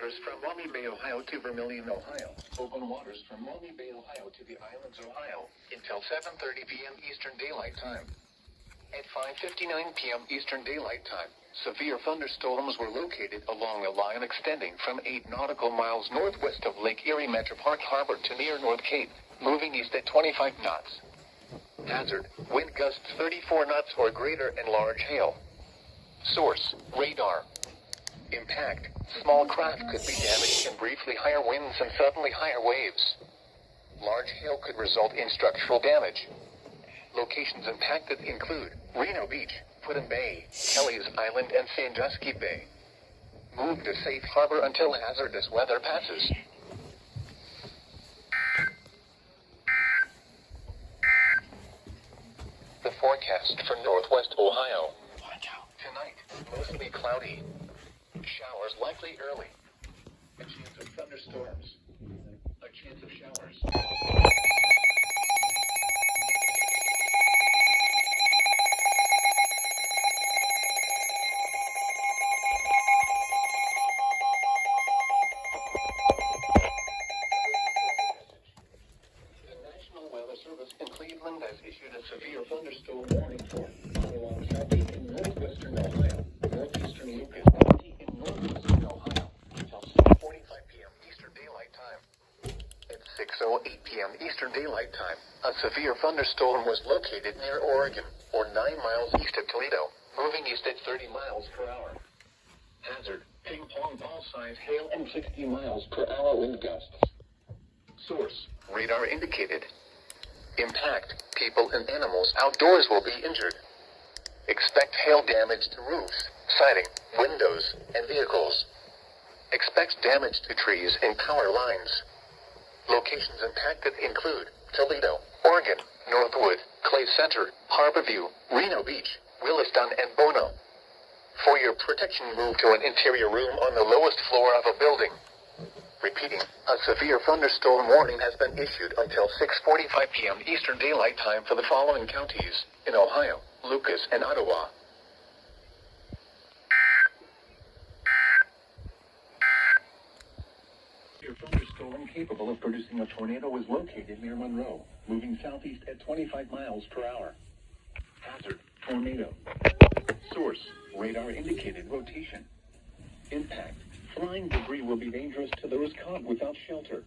waters from Maumee Bay, Ohio to Vermilion, Ohio. Open waters from Maumee Bay, Ohio to the Islands, Ohio until 7:30 p.m. Eastern Daylight Time. At 5:59 p.m. Eastern Daylight Time, severe thunderstorms were located along a line extending from 8 nautical miles northwest of Lake Erie Metro Park Harbor to near North Cape, moving east at 25 knots. Hazard, wind gusts 34 knots or greater and large hail. Source, radar. Impact, small craft could be damaged in briefly higher winds and suddenly higher waves. Large hail could result in structural damage. Locations impacted include Reno Beach, Put-in Bay, Kelly's Island, and Sandusky Bay. Move to safe harbor until hazardous weather passes. The forecast for northwest Ohio. Tonight, mostly cloudy. Showers likely early. A chance of thunderstorms. A chance of showers. In Cleveland has issued a severe thunderstorm warning for along southeast and northwestern Ohio, northeastern Lucas County in northwestern Ohio until 6:45 p.m. Eastern Daylight Time. At 6:08 p.m. Eastern Daylight Time, a severe thunderstorm was located near Oregon, or 9 miles east of Toledo, moving east at 30 miles per hour. Hazard, ping-pong ball-sized hail and 60 miles per hour wind gusts. Source, radar indicated. Impact, people and animals outdoors will be injured. Expect hail damage to roofs, siding, windows, and vehicles. Expect damage to trees and power lines. Locations impacted include Toledo, Oregon, Northwood, Clay Center, Harborview, Reno Beach, Williston, and Bono. For your protection, move to an interior room on the lowest floor of a building. Repeating, a severe thunderstorm warning has been issued until 6:45 p.m. Eastern Daylight Time for the following counties in Ohio, Lucas, and Ottawa. Your thunderstorm capable of producing a tornado was located near Monroe, moving southeast at 25 miles per hour. Hazard, tornado. Source, radar indicated rotation. Impact. Flying debris will be dangerous to those caught without shelter.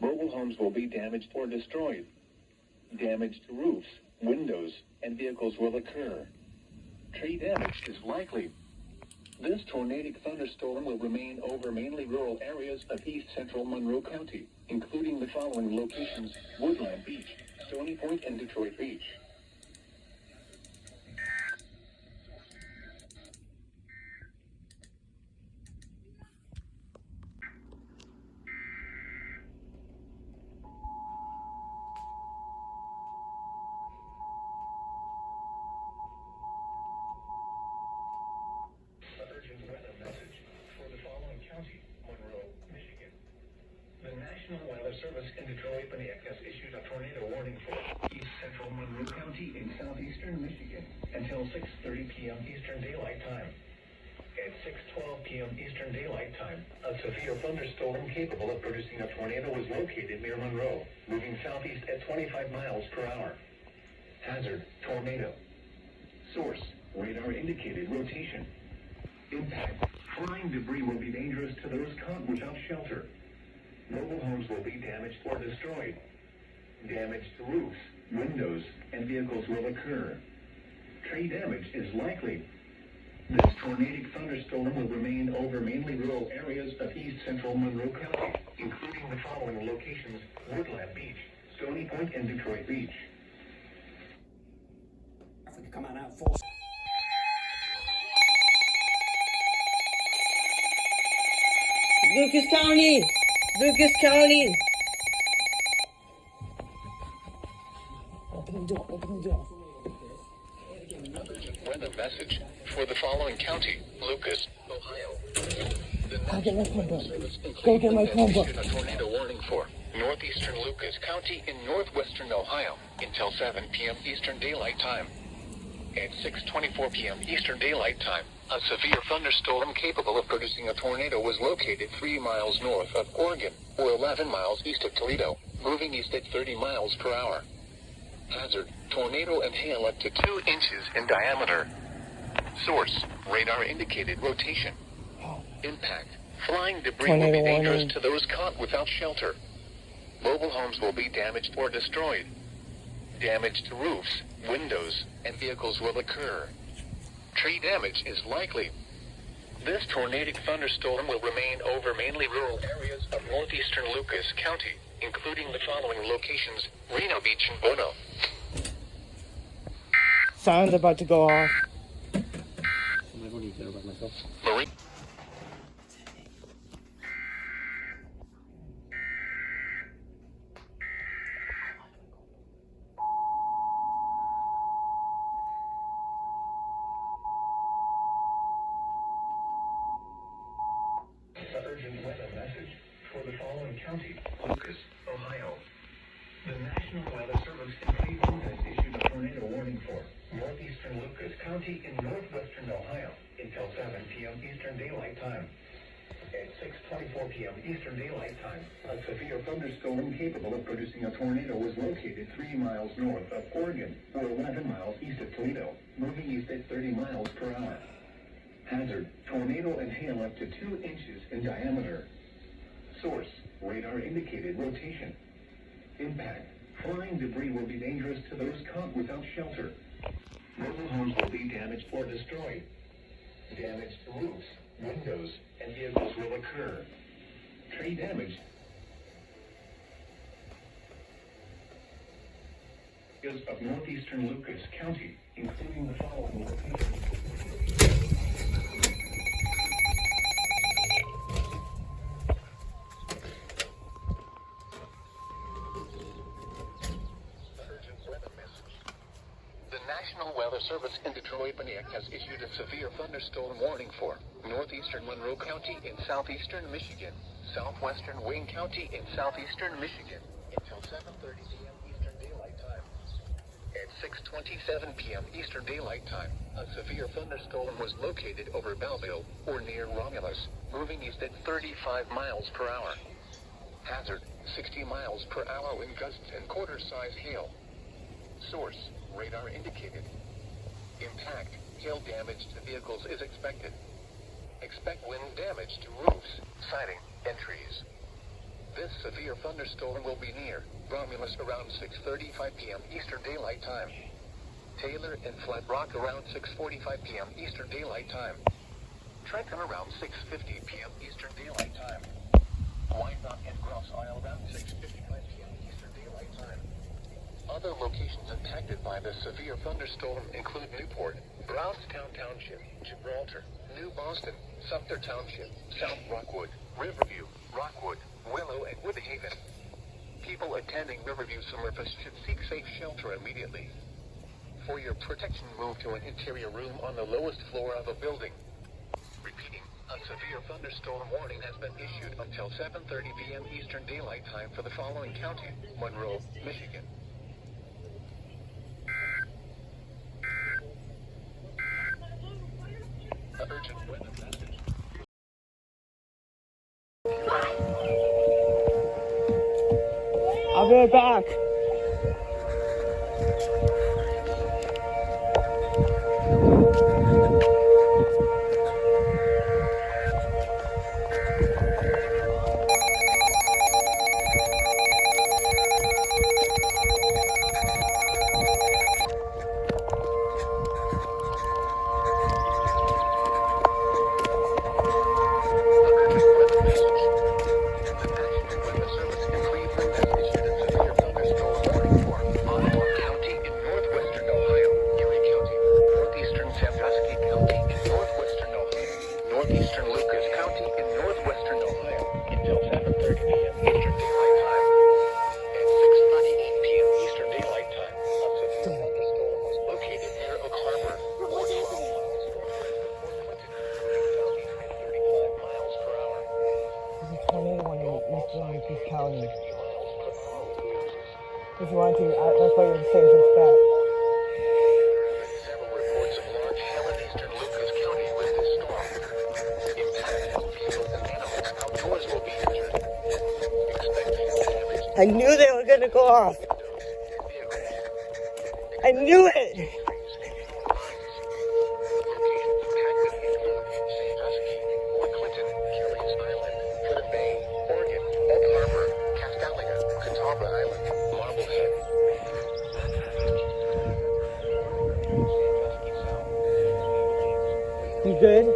Mobile homes will be damaged or destroyed. Damage to roofs, windows, and vehicles will occur. Tree damage is likely. This tornadic thunderstorm will remain over mainly rural areas of east central Monroe County, including the following locations: Woodland Beach, Stony Point, and Detroit Beach. Weather message for the following county, Monroe, Michigan. The National Weather Service in Detroit has issued a tornado warning for east central Monroe County in southeastern Michigan until 6:30 p.m. Eastern Daylight Time. At 6:12 p.m. Eastern Daylight Time, a severe thunderstorm capable of producing a tornado was located near Monroe, moving southeast at 25 miles per hour. Hazard, tornado. Source, radar indicated rotation. Impact. Flying debris will be dangerous to those caught without shelter. Mobile homes will be damaged or destroyed. Damage to roofs, windows, and vehicles will occur. Tree damage is likely. This tornadic thunderstorm will remain over mainly rural areas of east central Monroe County, including the following locations: Woodland Beach, Stony Point, and Detroit Beach. Come on out full. Lucas County! Lucas County! Open the door, open the door. Weather message for the following county, Lucas, Ohio. Go get my phone book. Go get my phone book. A tornado warning for northeastern Lucas County in northwestern Ohio until 7 p.m. Eastern Daylight Time. At 6:24 p.m. Eastern Daylight Time, a severe thunderstorm capable of producing a tornado was located 3 miles north of Oregon, or 11 miles east of Toledo, moving east at 30 miles per hour. Hazard, tornado and hail up to 2 inches in diameter. Source, radar indicated rotation. Impact, flying debris will Tornado be dangerous warning. to those caught without shelter. Mobile homes will be damaged or destroyed. Damage to roofs, windows, and vehicles will occur. Tree damage is likely. This tornadic thunderstorm will remain over mainly rural areas of northeastern Lucas County, including the following locations: Reno Beach and Bono. Siren's about to go off. Marine. Urgent weather message for the following county: Lucas, Ohio. The National Weather Service in Cleveland has issued a tornado warning for northeastern Lucas County in northwestern Ohio until 7 p.m. Eastern Daylight Time. At 6:24 p.m. Eastern Daylight Time, a severe thunderstorm capable of producing a tornado was located 3 miles north of Oregon, or 11 miles east of Toledo, moving east at 30 miles per hour. Hazard, tornado and hail up to 2 inches in diameter. Source, radar indicated rotation. Impact, flying debris will be dangerous to those caught without shelter. Mobile homes will be damaged or destroyed. Damage to roofs, windows, and vehicles will occur. Tree damage is of northeastern Lucas County, including the following locations. The National Weather Service in Detroit has issued a severe thunderstorm warning for northeastern Monroe County in southeastern Michigan, southwestern Wayne County in southeastern Michigan until 7:30 p.m. Eastern Daylight Time. At 6:27 p.m. Eastern Daylight Time, a severe thunderstorm was located over Belleville or near Romulus, moving east at 35 miles per hour. Hazard, 60 miles per hour wind gusts and quarter-size hail. Source, radar indicated. Impact, hail damage to vehicles is expected. Expect wind damage to roofs, siding, and trees. This severe thunderstorm will be near Romulus around 6:35 p.m. Eastern Daylight Time. Taylor and Flat Rock around 6:45 p.m. Eastern Daylight Time. Trenton around 6:50 p.m. Eastern Daylight Time. Wyandotte and Grosse Isle around 6:55 p.m. Eastern Daylight Time. Other locations impacted by the severe thunderstorm include Newport, Brownstown Township, Gibraltar, New Boston, Sumter Township, South Rockwood, Riverview, Rockwood, Willow, and Woodhaven. People attending Riverview Summerfest should seek safe shelter immediately. For your protection, move to an interior room on the lowest floor of a building. Repeating, a severe thunderstorm warning has been issued until 7:30 p.m. Eastern Daylight Time for the following county: Monroe, Michigan. Urgent weather message. I'll be right back. Northeastern Lucas County in northwestern Ohio until 7:30 p.m. Eastern Daylight Time. At 6:38 p.m. Eastern Daylight Time, a severe thunderstorm was located near Oak Harbor, 12 miles northwest of Fort Clinton, southeast at 35 miles per hour. There's a tornado warning in eastern Lucas County. 60 miles per hour. If you want to, that's why you're saying suspect. There have been several reports I knew they were gonna go off. I knew it. You good?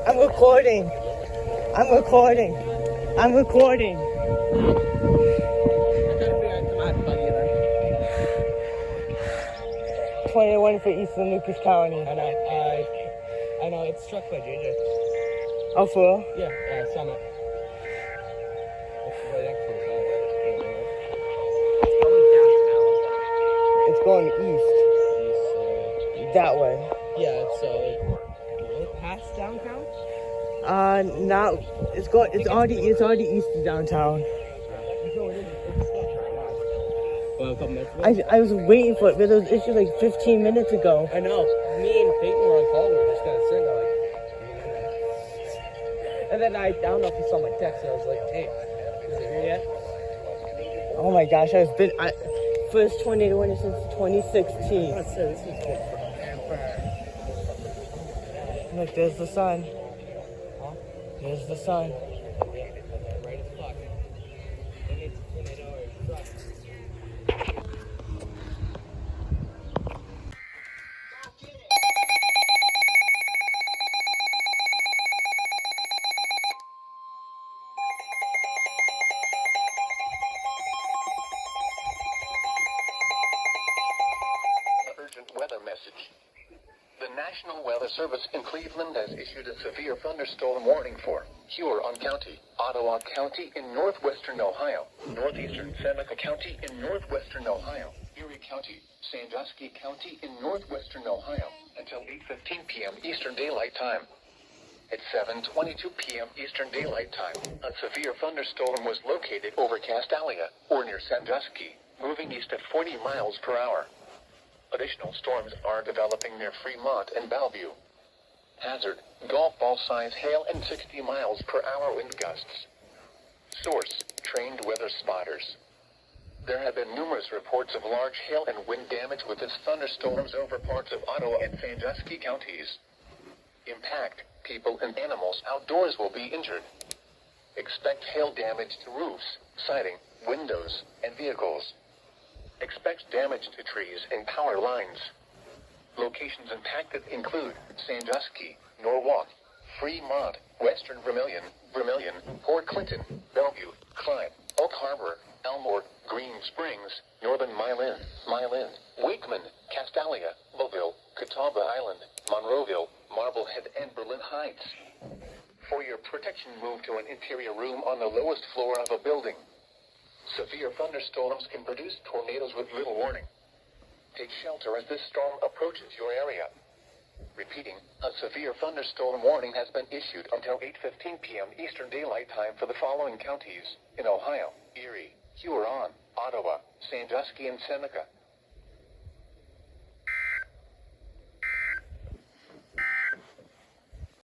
I'm recording. I'm recording. I'm recording. 21 for Eastern Lucas County. I know, it's struck by JJ. Oh, for real? Yeah, Summit. It's right next to his house. It's probably downtown. It's going east. That way. Yeah, it's past downtown? Now it's already east of downtown. Well, a couple minutes ago. I was waiting for it, but it was issued like 15 minutes ago. I know. Me and Peyton were on call. We were just gonna sit there and then I don't know if you saw my text. I was like, hey, is it here yet? Oh my gosh, first tornado winter since 2016. This is good for Look, there's the sun. Huh? There's the sun. Right as fuck. It needs a tornado or a truck. Urgent weather message. The National Weather Service in Cleveland has issued a severe thunderstorm warning for Huron County, Ottawa County in northwestern Ohio, northeastern Seneca County in northwestern Ohio, Erie County, Sandusky County in northwestern Ohio until 8:15 p.m. Eastern Daylight Time. At 7:22 p.m. Eastern Daylight Time, a severe thunderstorm was located over Castalia, or near Sandusky, moving east at 40 miles per hour. Additional storms are developing near Fremont and Bellevue. Hazard, golf ball size hail and 60 miles per hour wind gusts. Source, trained weather spotters. There have been numerous reports of large hail and wind damage with this thunderstorms over parts of Ottawa and Sandusky counties. Impact, people and animals outdoors will be injured. Expect hail damage to roofs, siding, windows, and vehicles. Expect damage to trees and power lines. Locations impacted include Sandusky, Norwalk, Fremont, Western Vermilion, Port Clinton, Bellevue, Clyde, Oak Harbor, Elmore, Green Springs, Northern Milan, Wakeman, Castalia, Belleville, Catawba Island, Monroeville, Marblehead, and Berlin Heights. For your protection, move to an interior room on the lowest floor of a building. Severe thunderstorms can produce tornadoes with little warning. Take shelter as this storm approaches your area. Repeating, a severe thunderstorm warning has been issued until 8:15 p.m. Eastern Daylight Time for the following counties in Ohio: Erie, Huron, Ottawa, Sandusky, and Seneca.